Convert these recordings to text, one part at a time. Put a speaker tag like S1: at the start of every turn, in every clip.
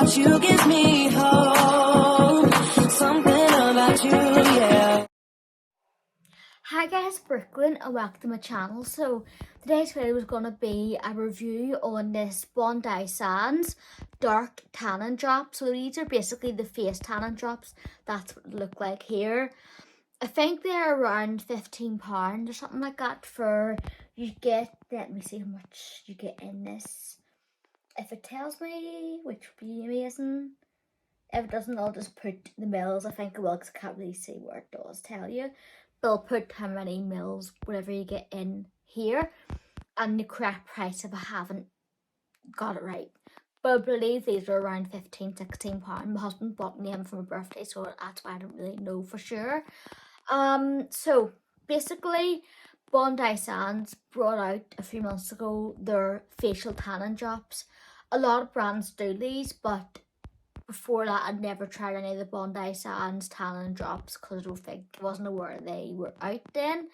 S1: about you gives me hope. Something about you, yeah.
S2: Hi guys, Brookelynne and welcome to my channel. So today's video is going to be a review on this Bondi Sands dark tanning drop. So these are basically the face tanning drops. That's what they look like here. I think they're around £15 or something like that for, you get, let me see how much you get in this. If it tells me, which would be amazing. If it doesn't, I'll just put the mils. I think it will because I can't really see where it does tell you. But I'll put how many mils, whatever you get in here. And the correct price if I haven't got it right. But I believe these are around £15-16. My husband bought me them for my birthday, so that's why I don't really know for sure. So basically, Bondi Sands brought out a few months ago their facial tanning drops. A lot of brands do these, but before that I'd never tried any of the Bondi Sands tanning drops because I don't think I wasn't aware they were out then.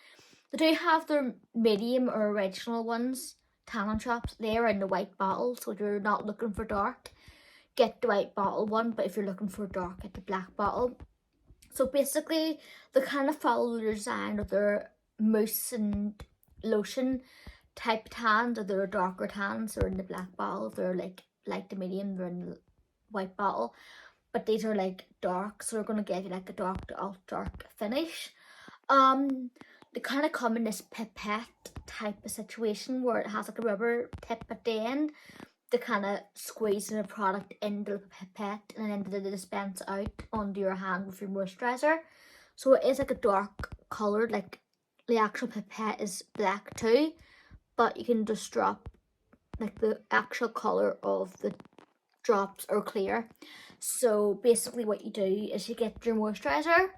S2: They do have their medium or original ones, tanning drops. They're in the white bottle, so if you're not looking for dark, get the white bottle one, but if you're looking for dark, get the black bottle. So basically, they kind of follow the design of their mousse and lotion type tans, or their darker tans. They're in the black bottle. They're like the medium. They're in the white bottle, but these are like dark, so they're gonna give you like a dark to dark finish. They kind of come in this pipette type of situation where it has like a rubber tip at the end. They kind of squeeze the product into the pipette and then they dispense out onto your hand with your moisturizer. So it is like a dark colour, like the actual pipette is black too, but you can just drop like the actual colour of the drops are clear. So basically what you do is you get your moisturizer,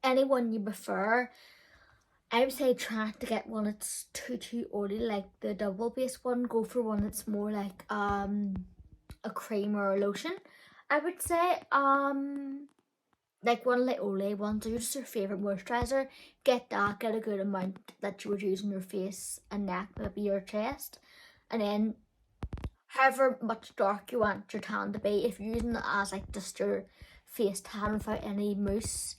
S2: any one you prefer. I would say try to get one that's too oily, like the double base one. Go for one that's more like a cream or a lotion. I would say like one like Olay ones, or just your favourite moisturizer. Get that, get a good amount that you would use on your face and neck, maybe your chest, and then however much dark you want your tan to be. If you're using it as like just your face tan without any mousse,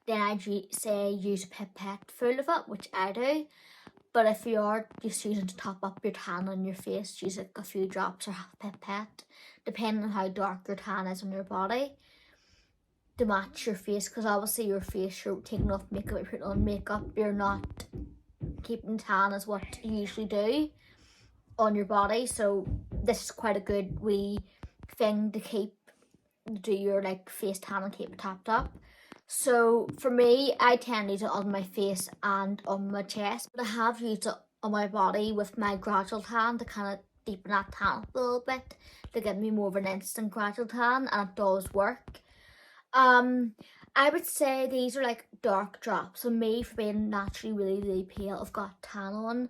S2: then I'd say use a pipette full of it, which I do. But if you are just using to top up your tan on your face, use like a few drops or half a pipette, depending on how dark your tan is on your body, to match your face. Because obviously your face, you're taking off makeup, you're putting on makeup, you're not keeping tan as what you usually do on your body. So this is quite a good wee thing to do your like face tan and keep it topped up. So for me, I tend to use it on my face and on my chest, but I have used it on my body with my gradual tan to kind of deepen that tan a little bit, to give me more of an instant gradual tan, and it does work. I would say these are like dark drops. So me, for being naturally really pale, I've got tan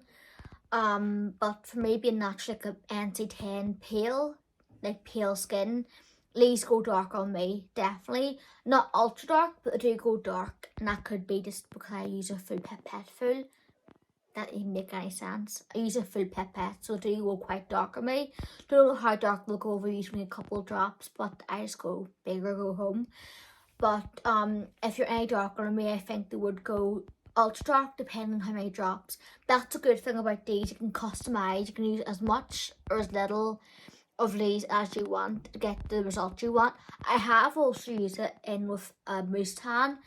S2: on. But for me being naturally like a NC10 pale, like pale skin, these go dark on me, definitely. Not ultra dark, but they do go dark, and that could be just because I use a full pipette full. That didn't make any sense. I use a full pipette, so they do go quite dark on me. Don't know how dark they'll go over using a couple of drops, but I just go big or go home. But if you're any darker than me, I think they would go ultra dark depending on how many drops. That's a good thing about these. You can customize. You can use as much or as little of these as you want to get the result you want. I have also used it in with a mousse tan,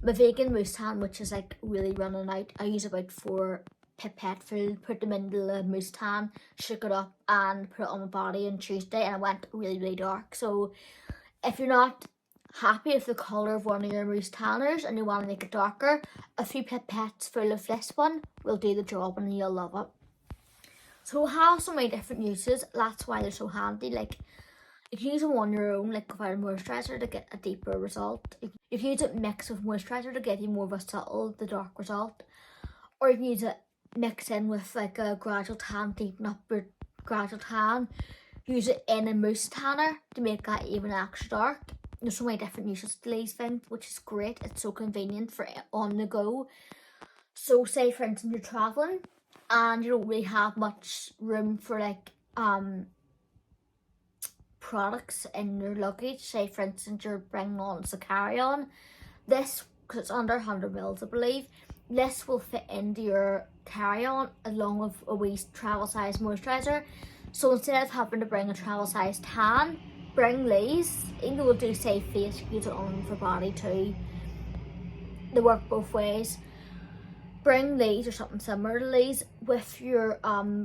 S2: my vegan mousse tan, which is like really running out. I use about 4 pipette full, put them into the mousse tan, shook it up and put it on my body on Tuesday, and it went really dark. So if you're not happy with the colour of one of your mousse tanners and you want to make it darker, a few pipettes full of this one will do the job and you'll love it. So it has so many different uses. That's why they're so handy. Like, you can use them on your own, like without a moisturiser, to get a deeper result. You can use it mixed with moisturiser to give you more of a subtle, the dark result. Or you can use it mixed in with like a gradual tan, deepen up your gradual tan. Use it in a mousse tanner to make that even extra dark. There's so many different uses to these things, which is great. It's so convenient for on the go. So say for instance you're traveling and you don't really have much room for like products in your luggage, say for instance you're bringing on as a carry-on, this, because it's under 100 mils I believe, this will fit into your carry-on along with a wee travel size moisturiser. So instead of having to bring a travel size tan, bring these. Even though they do say face, you can use it on for body too. They work both ways. Bring these or something similar to these with your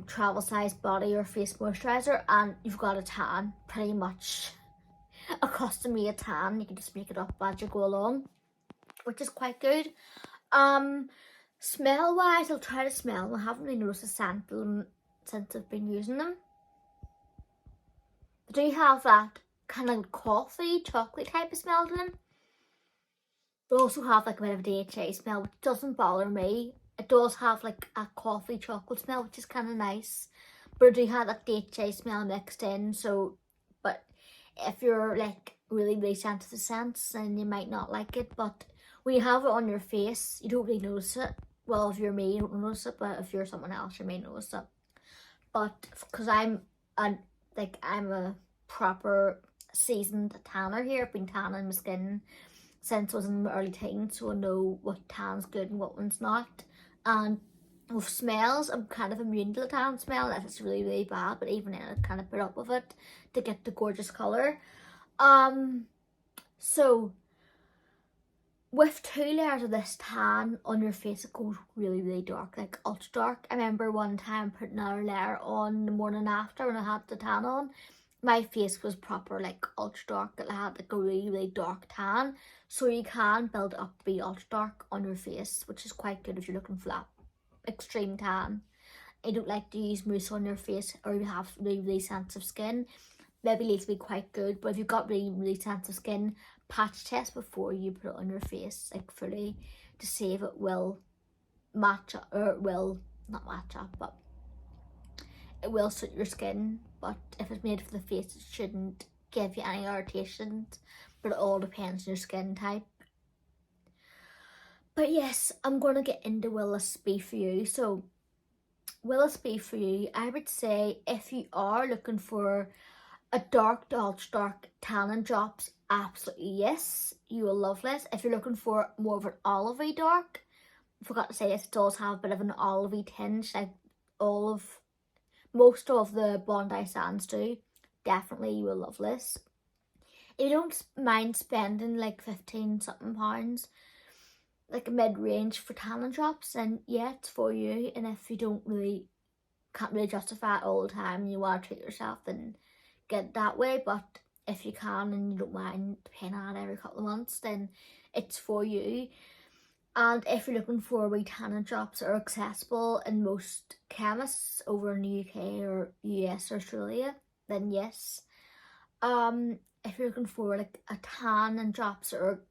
S2: travel size body or face moisturiser, and you've got a tan, pretty much a custom made tan. You can just make it up as you go along, which is quite good. Smell wise, I'll try to smell them. I haven't really noticed a scent of them since I've been using them. They do have that kind of coffee, chocolate type of smell to them. They also have like a bit of a DHA smell, which doesn't bother me. It does have like a coffee chocolate smell, which is kind of nice. But it do have that DHA smell mixed in, so, but if you're like really sensitive to scents, then you might not like it. But when you have it on your face, you don't really notice it. Well, if you're me, you don't notice it, but if you're someone else, you may notice it. But because I'm a proper seasoned tanner here, I've been tanning my skin since I was in my early teens, so I know what tan's good and what one's not. And with smells, I'm kind of immune to the tan smell unless it's really bad, but even then I kind of put up with it to get the gorgeous colour. So with 2 layers of this tan on your face, it goes really dark, like ultra dark. I remember one time putting another layer on the morning after when I had the tan on. My face was proper like ultra dark. It had like a really dark tan. So you can build it up to be ultra dark on your face, which is quite good if you're looking for that extreme tan. I don't like to use mousse on your face, or you have really sensitive skin. Maybe leaves to be quite good, but if you've got really sensitive skin, patch test before you put it on your face, like fully, to see if it will match up, or it will not match up, but it will suit your skin. But if it's made for the face, it shouldn't give you any irritations, but it all depends on your skin type. But yes, I'm going to get into will this be for you. So will this be for you? I would say if you are looking for a dark to ultra dark tanning drops, absolutely yes, you will love this. If you're looking for more of an olivey dark, I forgot to say this, it does have a bit of an olivey tinge, like olive. Most of the Bondi sands do. Definitely you will love this. If you don't mind spending like 15 something pounds, like a mid-range for tanning drops, then yeah, it's for you. And if you can't really justify it all the time and you want to treat yourself, then get it that way. But if you can and you don't mind paying out every couple of months, then it's for you. And if you're looking for wee tanning drops that are accessible in most chemists over in the UK or US or Australia, then yes. If you're looking for like a tan and drops that are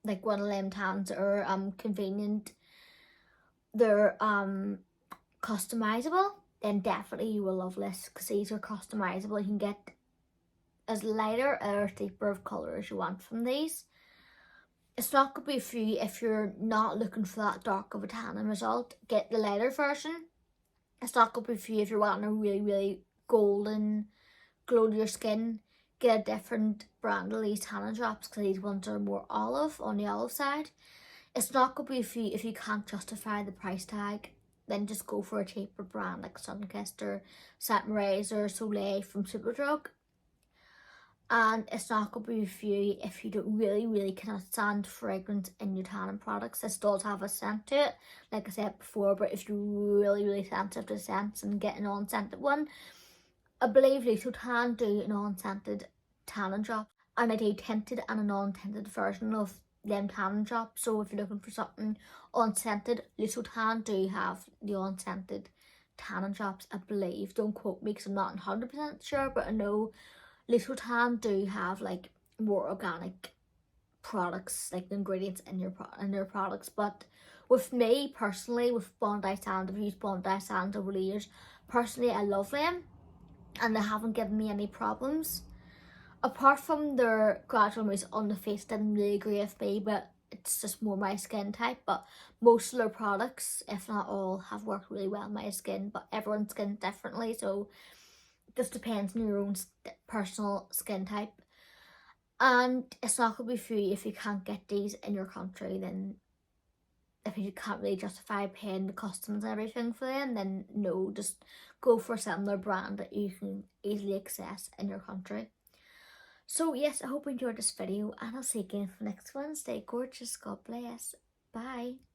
S2: like one of them tans that are convenient, they're customizable, then definitely you will love this, because these are customizable. You can get as lighter or deeper of colour as you want from these. It's not going to be for you if you're not looking for that dark of a tanning result. Get the lighter version. It's not going to be for you if you're wanting a really golden glow to your skin. Get a different brand of these tanning drops, because these ones are more olive, on the olive side. It's not going to be for you if you can't justify the price tag. Then just go for a cheaper brand like Sunkist or Saint Moriz or Soleil from Superdrug. And it's not going to be for you if you don't really cannot stand fragrance in your tanning products. This does have a scent to it, like I said before, but if you're really sensitive to scents and get an unscented one, I believe Little Tan do an unscented tanning drop, and I do tinted and a non-tinted version of them tanning drops. So if you're looking for something unscented, Little Tan do have the unscented tanning drops, I believe. Don't quote me because I'm not 100% sure, but I know Little Tan do have like more organic products, like the ingredients in their products. But with me personally, with Bondi Sands, I've used Bondi Sands over the years. Personally, I love them, and they haven't given me any problems. Apart from their gradual mousse on the face, didn't really agree with me, but it's just more my skin type. But most of their products, if not all, have worked really well on my skin. But everyone's skin differently, so just depends on your own personal skin type. And it's not going to be free if you can't get these in your country. Then if you can't really justify paying the customs and everything for them, then no, just go for a similar brand that you can easily access in your country. So yes, I hope you enjoyed this video, and I'll see you again for next one. Stay gorgeous, God bless, bye.